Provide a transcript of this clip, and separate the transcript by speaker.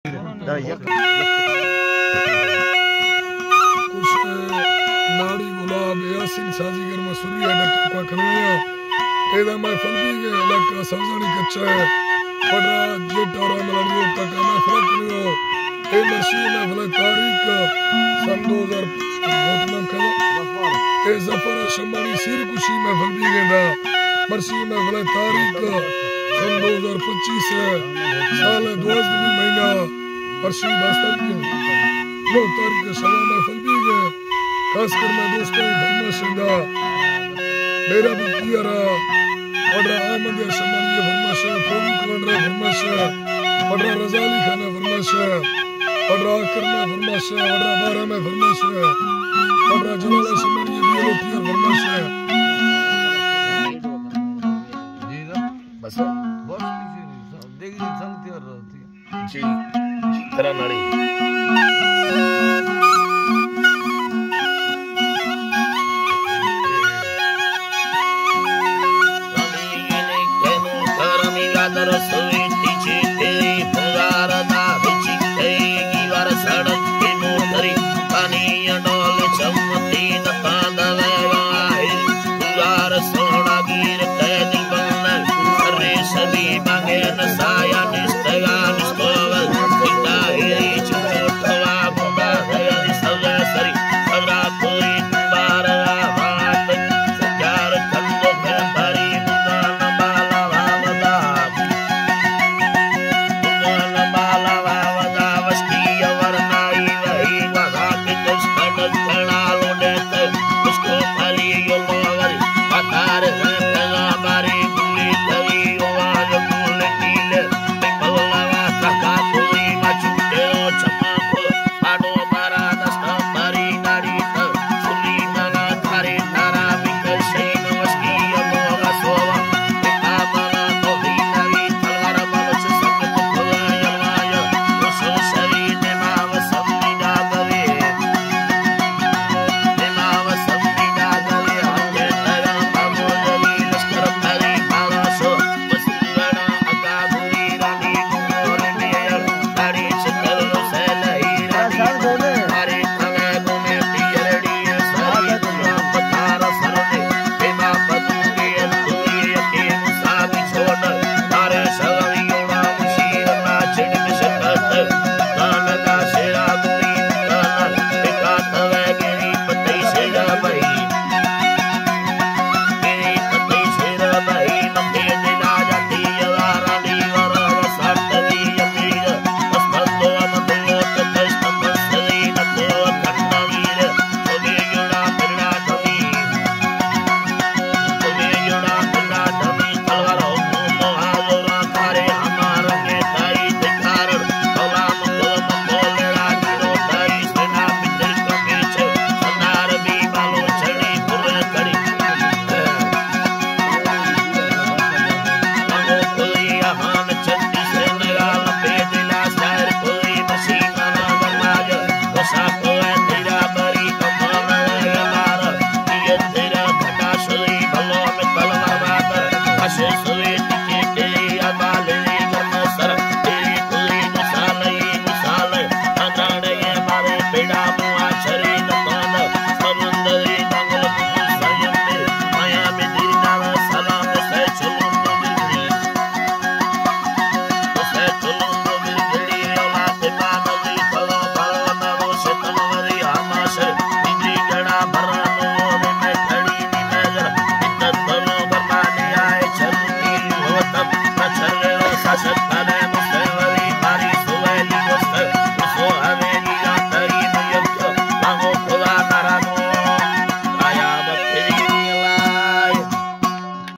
Speaker 1: कुछ नाड़ी गुलाब यासिन साजीगर मसूरी अगर का खनया एदा मैं फलबी के इलाका सवजानी कच्चा है पड़ा जेटारा मलानियो का मैं फरक नियो ए मशीन में भले तारीख सन 2000 कदा ए जफर शमानी सिर खुशी में फलबी गेंदा मर्सी में भले तारीख सन 2025 साल 12 महीना मर्सी बस्तर के 9 तारीख सवा में फलबी के खासकर मैं दोस्तों फरमाशंदा मेरा बुकियारा पड़ा आमद शमानी फरमाशा फोन कवंडरा फरमाशा पड़ा रजाली खाना फरमाशा पड़ा करना फरमाशा पड़ा बारह में फरमाशा पड़ा जलाला शमानी बियलोटिया फरमाशा जी ना बस बहुत देखिए संगति और रहती है जी तरह नाड़ी